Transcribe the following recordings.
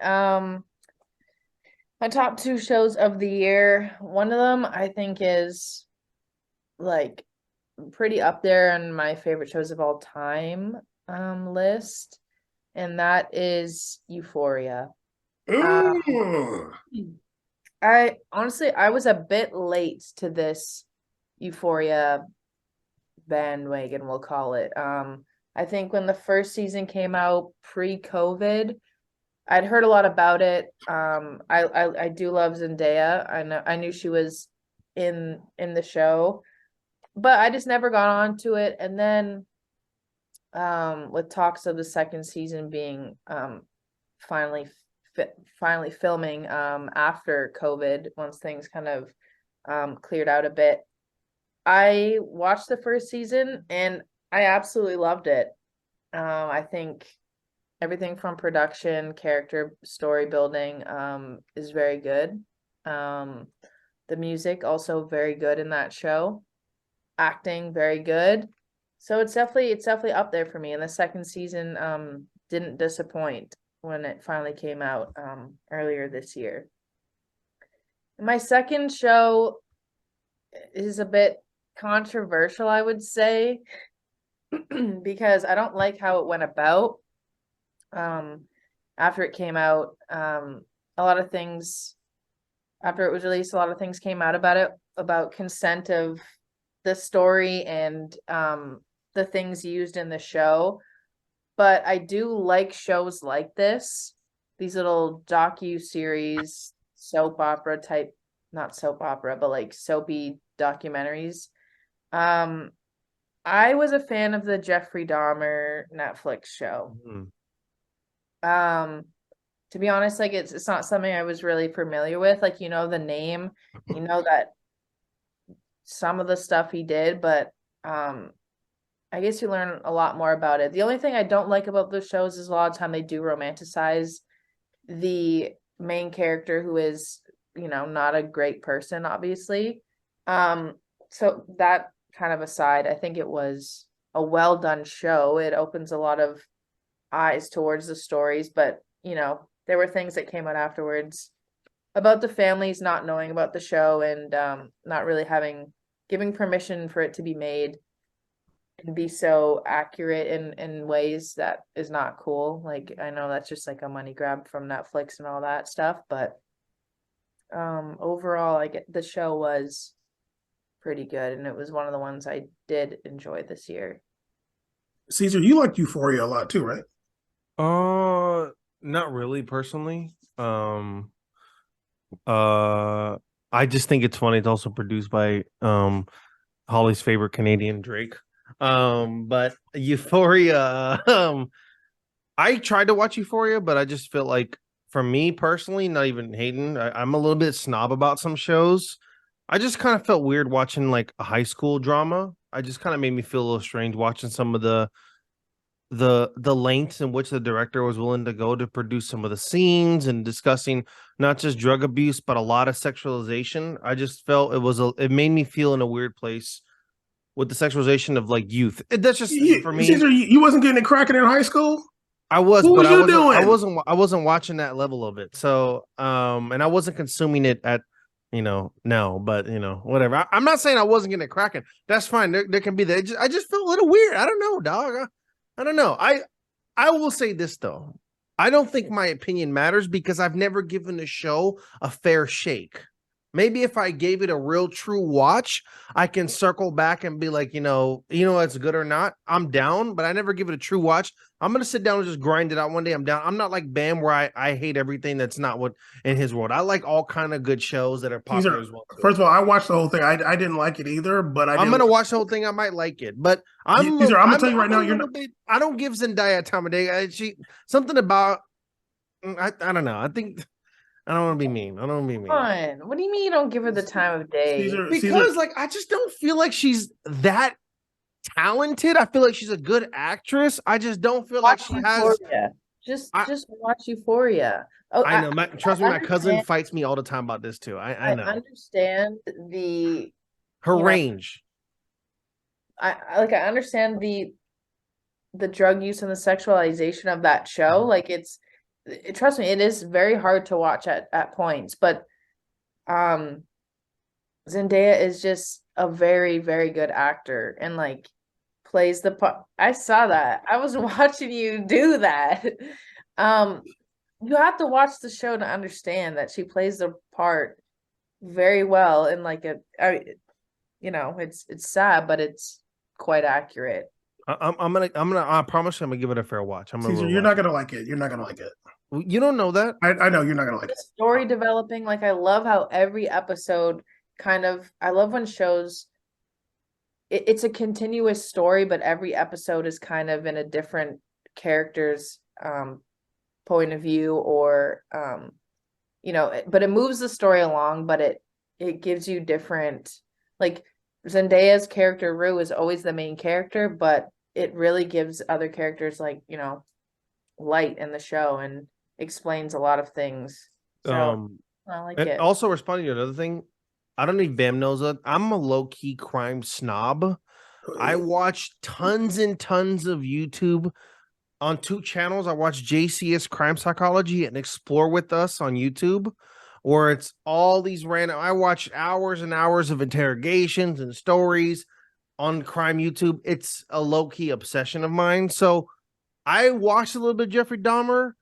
Um, my top two shows of the year. One of them I think is like pretty up there on my favorite shows of all time list, and that is Euphoria. Um, Ooh. I honestly I was a bit late to this Euphoria bandwagon, we'll call it. I think when the first season came out pre-COVID, I'd heard a lot about it. I do love Zendaya. I knew she was in the show, but I just never got onto it. And then with talks of the second season being finally finally filming after COVID, once things kind of cleared out a bit, I watched the first season and I absolutely loved it. I think everything from production, character, story building is very good. Um, the music also very good in that show. Acting very good. So it's definitely up there for me. And the second season didn't disappoint when it finally came out earlier this year. My second show is a bit controversial, I would say, because I don't like how it went about. Um, after it came out, a lot of things after it was released, a lot of things came out about it, about consent of the story and the things used in the show. But I do like shows like this, these little docu-series, soap opera type, not soap opera, but like soapy documentaries. Um, I was a fan of the Jeffrey Dahmer Netflix show. Mhm. Um, to be honest, like it's not something I was really familiar with. Like, you know, the name, you know that some of the stuff he did, but um I guess you learn a lot more about it. The only thing I don't like about those shows is a lot of time they do romanticize the main character who is, you know, not a great person, obviously. Um, so that kind of aside, I think it was a well done show. It opens a lot of eyes towards the stories, but you know, there were things that came out afterwards about the families not knowing about the show and not really having giving permission for it to be made and be so accurate in ways that is not cool. Like I know that's just like a money grab from Netflix and all that stuff, but overall I get the show was pretty good and it was one of the ones I did enjoy this year. Caesar, you like Euphoria a lot too, right? Uh, Not really personally. Uh, I just think it's funny. It's also produced by Holly's favorite Canadian Drake. But Euphoria. I tried to watch Euphoria, but I just feel like for me personally, not even hating, I'm a little bit snob about some shows. I just kind of felt weird watching like a high school drama. I just kind of made me feel a little strange watching some of the lengths in which the director was willing to go to produce some of the scenes and discussing not just drug abuse but a lot of sexualization. I just felt it made me feel in a weird place with the sexualization of like youth. That's just for me. Caesar, you wasn't getting it cracking in high school. I was, What but was you doing? I wasn't watching that level of it. So, and I wasn't consuming it at, no, but whatever. I'm not saying I wasn't getting it cracking. That's fine. There can be that. I just felt a little weird. I don't know, dog. I don't know. I will say this though. I don't think my opinion matters because I've never given the show a fair shake. Maybe if I gave it a real true watch, I can circle back and be like, it's good or not. I'm down, but I never give it a true watch. I'm gonna sit down and just grind it out one day. I'm down. I'm not like Bam where I hate everything that's not what in his world. I like all kind of good shows that are popular Caesar, as well too. first of all, I watched the whole thing. I didn't like it either, but I I'm didn't. gonna watch the whole thing. I might like it, but Caesar, I'm gonna tell you right I'm a now, you're little not. bit. I don't give Zendaya time of day. She something about I don't know. I don't want to be mean. I don't want to be Come mean. on. What do you mean you don't give her the time of day? Caesar, Because like I just don't feel like she's that talented. I feel like she's a good actress. I just don't feel like Watch she has. Euphoria. Just I just watch Euphoria. Oh, I know. Trust me, I my cousin understand. fights me all the time about this too. I I know understand the, her you know, range. I understand the drug use and the sexualization of that show. Like it's trust me, it is very hard to watch at points, but um Zendaya is just a very, very good actor and like plays the part. I saw that. I was watching you do that. Um, you have to watch the show to understand that she plays the part very well and like it's sad, but it's quite accurate. I promise I'm gonna give it a fair watch. I'm gonna Caesar, really you're watch not gonna like it. You're not gonna like it. it. You don't know that? I know you're not gonna like The it. story developing, like I love how every episode I love when shows it's a continuous story, but every episode is kind of in a different character's point of view or but it moves the story along, but it gives you different, like Zendaya's character Rue is always the main character, but it really gives other characters like, light in the show and explains a lot of things. So I like And it. also responding to another thing, I don't know if Bam knows it. I'm a low-key crime snob. I watch tons and tons of YouTube on 2 channels. I watch JCS Crime Psychology and Explore With Us on YouTube, where it's all these random. I watch hours and hours of interrogations and stories on crime YouTube. It's a low-key obsession of mine. So I watched a little bit of Jeffrey Dahmer,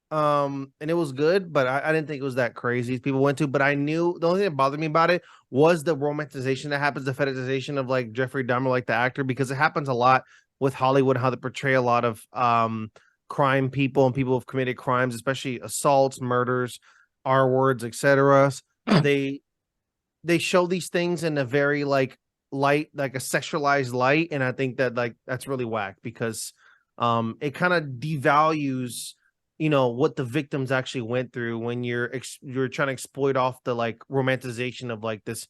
and it was good, but I didn't think it was that crazy. People went to, but I knew the only thing that bothered me about it was the romanticization that happens, the fetishization of like Jeffrey Dahmer, like the actor, because it happens a lot with Hollywood, how they portray a lot of crime people and people who've committed crimes, especially assaults, murders, R words, etc. They show these things in a very like light, like a sexualized light, and I think that like that's really whack because it kind of devalues what the victims actually went through when you're trying to exploit off the like romanticization of like this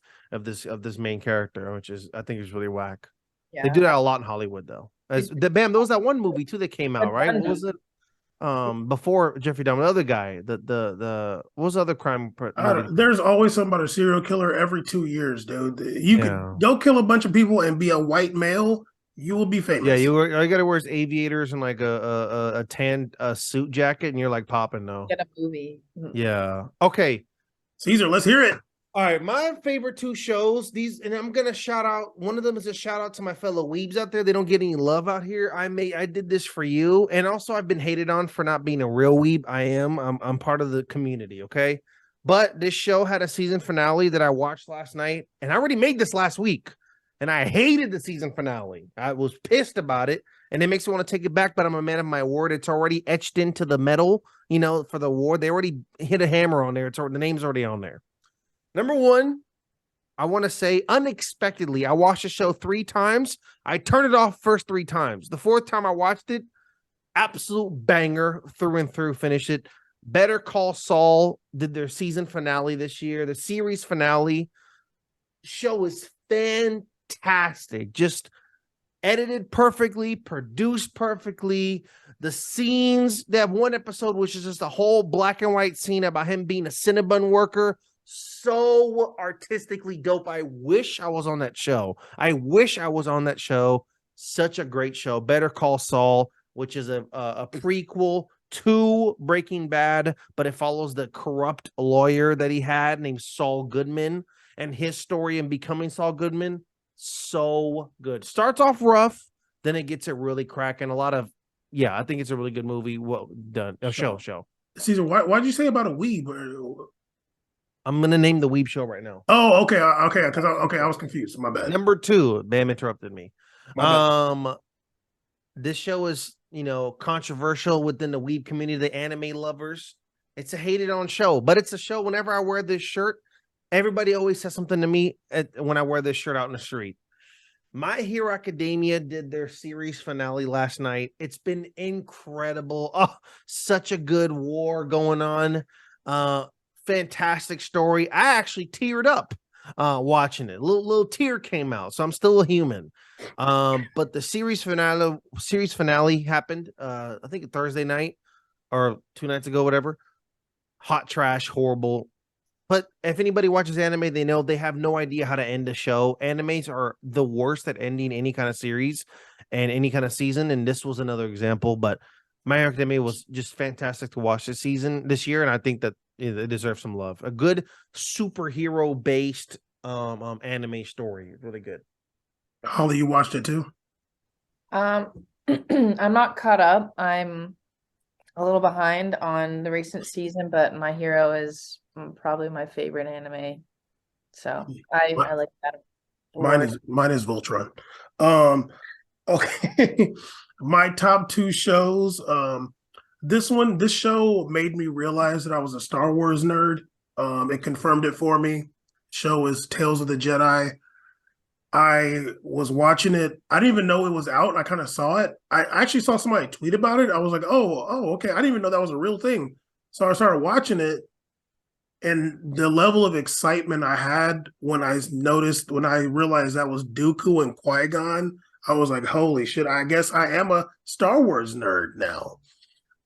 main character, which is I think is really whack. They do that a lot in Hollywood though. As the Bam, there was that one movie too that came out, right? What was it? Before Jeffrey Dahmer, the other guy, the what was the other crime movie? There's always something about a serial killer every 2 years, dude. You Yeah. could go kill a bunch of people and be a white male. You will be famous. Yeah, you gotta wear aviators and like a tan suit jacket, and you're like popping though. Get a movie. Yeah. Okay. Caesar, let's hear it. All right, my favorite 2 shows, these, and I'm gonna shout out. One of them is a shout out to my fellow weebs out there. They don't get any love out here. I did this for you, and also I've been hated on for not being a real weeb. I'm part of the community, okay? But this show had a season finale that I watched last night, and I already made this last week, and I hated the season finale. I was pissed about it, and it makes me want to take it back. But I'm a man of my word. It's already etched into the metal, for the award. They already hit a hammer on there. The name's already on there. Number 1, I want to say unexpectedly, I watched the show 3 times. I turned it off first 3 times. The 4th time I watched it, absolute banger through and through, finished it. Better Call Saul did their season finale this year, the series finale. Show is fantastic. Just edited perfectly, produced perfectly. The scenes, they have one episode, which is just a whole black and white scene about him being a Cinnabon worker. So artistically dope. I wish I was on that show. Such a great show. Better Call Saul, which is a prequel to Breaking Bad, but it follows the corrupt lawyer that he had named Saul Goodman and his story in becoming Saul Goodman. So good. Starts off rough, then it gets it really cracking. I think it's a really good movie. Well done. Show. Caesar, why'd you say about a weeb? I'm gonna name the weeb show right now. Oh, okay, because I was confused. My bad. Number 2, Bam interrupted me. This show is controversial within the weeb community, the anime lovers. It's a hated on show, but it's a show. Whenever I wear this shirt, everybody always says something to me when I wear this shirt out in the street. My Hero Academia did their series finale last night. It's been incredible. Oh, such a good war going on. Fantastic story. I actually teared up watching it. Little tear came out, so I'm still a human. But the series finale happened I think Thursday night or 2 nights ago, whatever. Hot trash, horrible. But if anybody watches anime, they know they have no idea how to end a show. Animes are the worst at ending any kind of series and any kind of season, and this was another example. But My Hero Academia was just fantastic to watch this year, and I think that it deserves some love. A good superhero based anime story, really good. Holly, you watched it too? I'm not caught up. I'm a little behind on the recent season, but My Hero is probably my favorite anime. So I like that. Mine is Voltron. Um, okay. My top two shows. This show made me realize that I was a Star Wars nerd. It confirmed it for me. Show is Tales of the Jedi. I was watching it. I didn't even know it was out, and I kind of saw it. I actually saw somebody tweet about it. I was like, oh, okay. I didn't even know that was a real thing. So I started watching it, and the level of excitement I had when I realized that was Dooku and Qui-Gon, I was like, holy shit, I guess I am a Star Wars nerd now.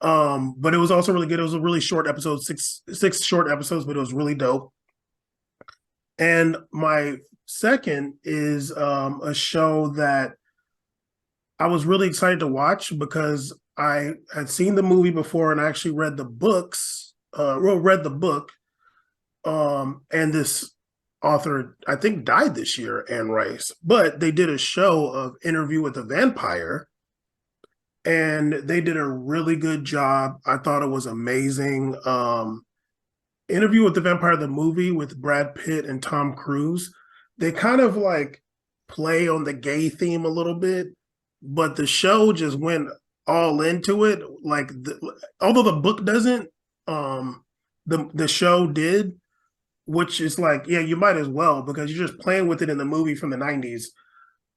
But it was also really good. It was a really short episode, six short episodes, but it was really dope. And my second is a show that I was really excited to watch because I had seen the movie before and I actually read the books, read the book. And this author, I think, died this year, Anne Rice, but they did a show of Interview with the Vampire, and they did a really good job. I thought it was amazing. Interview with the Vampire, the movie with Brad Pitt and Tom Cruise, they kind of like play on the gay theme a little bit, but the show just went all into it. Like, although the book doesn't, the show did, which is like, yeah, you might as well, because you're just playing with it in the movie from the 90s.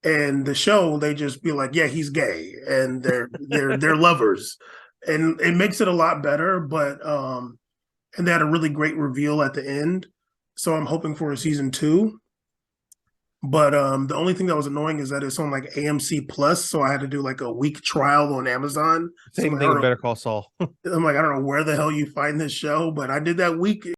And the show, they just be like, yeah, he's gay, and they're lovers. And it makes it a lot better, but and they had a really great reveal at the end. So I'm hoping for a season 2. But the only thing that was annoying is that it's on like AMC Plus, so I had to do like a week trial on Amazon. Same So thing with Better Call Saul. I'm like, I don't know where the hell you find this show, but I did that week